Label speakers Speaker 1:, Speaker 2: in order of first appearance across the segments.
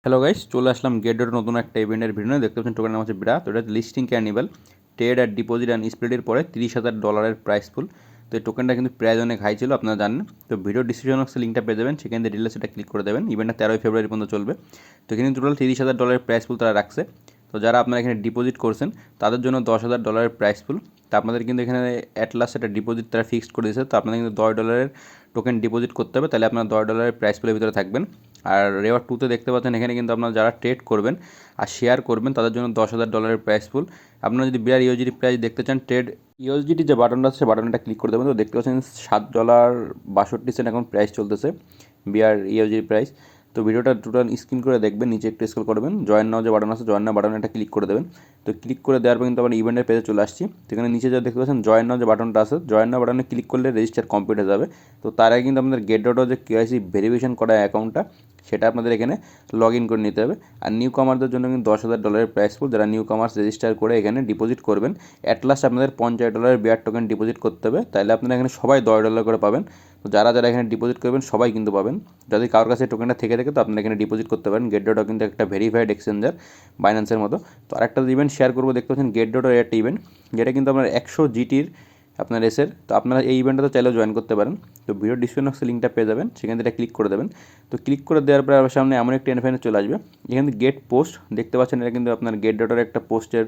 Speaker 1: Hello guys, চলে আসলাম gate নতুন একটা ইভেন্টের ভিডিও। দেখতে পাচ্ছেন টোকেনের নাম হচ্ছে বিরা। তো এটা লিস্টিং ক্যানিভাল ট্রেড আর ডিপোজিট অ্যান্ড স্প্রেডের পরে $30,000 প্রাইস ফুল। তো এই টোকেনটা কিন্তু প্রাইস অনেক হাই ছিল, আপনারা জানেন। তো ভিডিও ডিসক্রিপশন বক্সে লিঙ্কটা পেয়ে যাবেন, সেখান থেকে ডিটেলস এটা ক্লিক করে দেবেন। ইভেন্টটা 13 ফেব্রুয়ারি পর্যন্ত চলবে। তো এখানে টোটাল $30,000 প্রাইস ফুল তারা রাখছে। তো যারা আপনারা এখানে ডিপোজিট করছেন তাদের জন্য $10,000 প্রাইস ফুল। তো আপনাদের কিন্তু এখানে অ্যাট লাস্ট একটা ডিপোজিট তারা ফিক্সড করে দিয়েছে। তো আপনাদের কিন্তু $10 টোকেন ডিপোজিট করতে হবে, তাহলে আপনার $10 প্রাইস ফুলের ভিতরে থাকবেন। আর রেওয়ার টুতে দেখতে পাচ্ছেন এখানে কিন্তু আপনারা যারা ট্রেড করবেন আর শেয়ার করবেন তাদের জন্য $10,000 প্রাইস ফুল। আপনারা যদি বিআর ইউজিডি প্রাইস দেখতে চান, ট্রেড ইউএসডিটি যে বাটনটা আছে বাটনটা ক্লিক করে দেবেন। তো দেখতে পাচ্ছেন $7.62 এখন প্রাইস চলতেছে বিআর ইউজিডি প্রাইস। তো ভিডিওটা টোটাল স্ক্রিন করে দেখবেন, নিচে একটু স্ক্রল করবেন, জয়েন নাও যে বাটন আছে জয়েন নাও বাটনে একটা ক্লিক করে দেবেন। তো ক্লিক করে দেওয়ার পর কিন্তু আবার ইভেন্টের পেজে চলে আসছি। তো এখানে নিচে যা দেখতে পাচ্ছেন জয়েন নাও যে বাটনটা আছে, জয়েন নাও বাটনে ক্লিক করলে রেজিস্টার কমপ্লিট হয়ে যাবে। তো তার আগে কিন্তু আপনাদের গেট ডট যে কেওয়াইসি ভেরিফিকেশন করা অ্যাকাউন্টটা সেটা আপনাদের এখানে লগ ইন করে নিতে হবে। আর নিউ কামারদের জন্য কিন্তু $10,000 প্রাইস ফুল। যারা নিউ কামার্স রেজিস্টার করে এখানে ডিপোজিট করবেন, অ্যাট লাস্ট আপনাদের $50 বিআর টোকেন ডিপোজিট করতে হবে, তাহলে আপনারা এখানে সবাই $10 করে পাবেন। তো যারা যারা এখানে ডিপোজিট করবেন সবাই কিন্তু পাবেন। যদি কারোর কাছে টোকেনটা থেকে থাকে তো আপনারা এখানে ডিপোজিট করতে পারেন। গেট ডটও কিন্তু একটা ভেরিফাইড এক্সচেঞ্জার বাইন্যান্সের মতো। তো আরেকটা ইভেন্ট শেয়ার করবো, দেখতে পাচ্ছেন গেট ডটের একটা ইভেন্ট, যেটা কিন্তু আপনার 100 জিটির আপনার এসের। তো আপনারা এই ইভেন্টটা চাইলেও জয়েন করতে পারেন। তো ভিডিও ডিসক্রিপশন বক্সে লিঙ্কটা পেয়ে যাবেন, সেখান থেকে ক্লিক করে দেবেন। তো ক্লিক করে দেওয়ার পর আমার সামনে এমন একটা ইন্টারফেস চলে আসবে, এখানে গেট পোস্ট দেখতে পাচ্ছেন, এটা কিন্তু আপনার গেট ডটের একটা পোস্টের।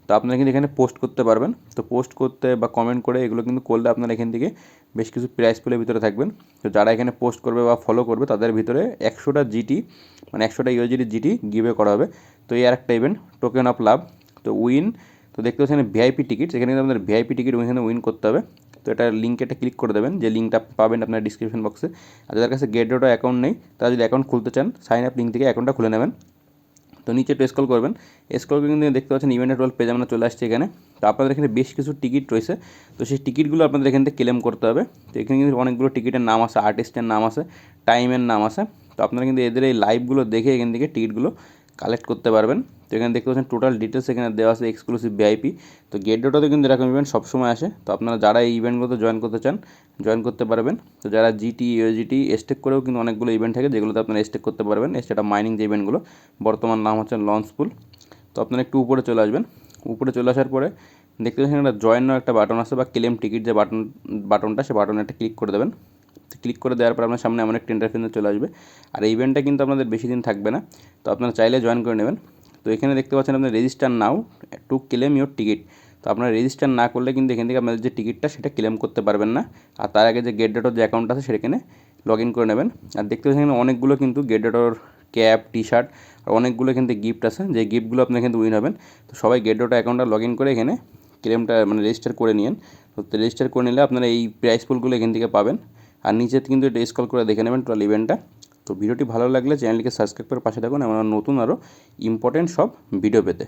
Speaker 1: তো আপনারা কিন্তু এখানে পোস্ট করতে পারবেন। তো পোস্ট করতে বা কমেন্ট করে এগুলো কিন্তু করলে আপনারা এখান থেকে বেশ কিছু প্রাইস পুলের ভিতরে থাকবেন। তো যারা এখানে পোস্ট করবে বা ফলো করবে তাদের ভিতরে 100টা জিটি মানে 100টা ইউএসডি জিটি গিভে করা হবে। তো এই আর একটা ইভেন্ট টোকেন অফ লাভ। তো উইন, তো দেখতে পাচ্ছেন ভিআইপি টিকিট, সেখানে কিন্তু আপনাদের ভিআইপি টিকিট এখানে উইন করতে হবে। তো এটা লিঙ্কে একটা ক্লিক করে দেবেন, যে লিঙ্কটা পাবেন আপনার ডিসক্রিপশন বক্সে। আর যাদের কাছে গেট ডট অ্যাকাউন্ট নেই তারা যদি অ্যাকাউন্ট খুলতে চান, সাইন আপ লিঙ্ক থেকে অ্যাকাউন্টটা খুলে নেবেন। তো নিচে একটু স্ক্রল করবেন, স্ক্রল করে কিন্তু দেখতে পাচ্ছেন ইভেন্টের টোটাল পেজ আমরা চলে আসছে এখানে। তো আপনাদের এখানে বেশ কিছু টিকিট রয়েছে, তো সেই টিকিটগুলো আপনাদের এখান থেকে ক্লেম করতে হবে। তো এখানে কিন্তু অনেকগুলো টিকিটের নাম আছে, আর্টিস্টের নাম আছে, টাইমের নাম আছে। তো আপনারা কিন্তু এদের এই লাইভগুলো দেখে এখান থেকে টিকিটগুলো কালেক্ট করতে পারবেন। তো এখানে দেখতে পাচ্ছেন টোটাল ডিটেলস এখানে দেওয়া আছে, এক্সক্লুসিভ ভিআইপি। তো গেট ডটাতে কিন্তু এরকম ইভেন্ট সবসময় আসে। তো আপনারা যারা এই ইভেন্টগুলোতে জয়েন করতে চান জয়েন করতে পারবেন। তো যারা জিটি ইউএসডিটি স্টেক করেও কিন্তু অনেকগুলো ইভেন্ট থাকে যেগুলোতে আপনারা স্টেক করতে পারবেন। সেটা মাইনিং যে ইভেন্টগুলো, বর্তমান নাম হচ্ছে লঞ্চ পুল। তো আপনারা একটু উপরে চলে আসবেন, উপরে চলে আসার পরে দেখতে পাচ্ছেন একটা জয়েন একটা বাটন আছে বা ক্লেম টিকিট যে বাটনটা, সে বাটনে একটা ক্লিক করে দেবেন। ক্লিক করে দেওয়ার পর আপনার সামনে এমন একটা ইন্টারফেস চলে আসবে। আর এই ইভেন্টটা কিন্তু আপনাদের বেশি দিন থাকবে না, তো আপনারা চাইলে জয়েন করে নেবেন। তো এখানে দেখতে পাচ্ছেন আপনার register now to claim your ticket. তো আপনারা রেজিস্টার না করলে কিন্তু এখান থেকে আপনাদের যে টিকিটটা সেটা ক্লেম করতে পারবেন না। আর তার আগে যে গেট ডটর যে অ্যাকাউন্ট আছে সেখানে লগ ইন করে নেবেন। আর দেখতে পাচ্ছেন অনেকগুলো কিন্তু গেট ডটর ক্যাপ, টি শার্ট আর অনেকগুলো কিন্তু গিফট আছে, যে গিফটগুলো আপনার কিন্তু উইন হবেন। তো সবাই গেট ডট অ্যাকাউন্টটা লগ ইন করে এখানে ক্লেমটা মানে রেজিস্টার করে নিন। তো রেজিস্টার করে নিলে আপনারা এই প্রাইস পুলগুলো এখান থেকে পাবেন। আর নিচে কিন্তু এটা স্ক্রল করে দেখে নেবেন টোটাল ইভেন্টটা। তো ভিডিওটি ভালো লাগলে চ্যানেলটিকে সাবস্ক্রাইব করে পাশে থাকুন এমন নতুন আরও ইম্পর্টেন্ট সব ভিডিও পেতে।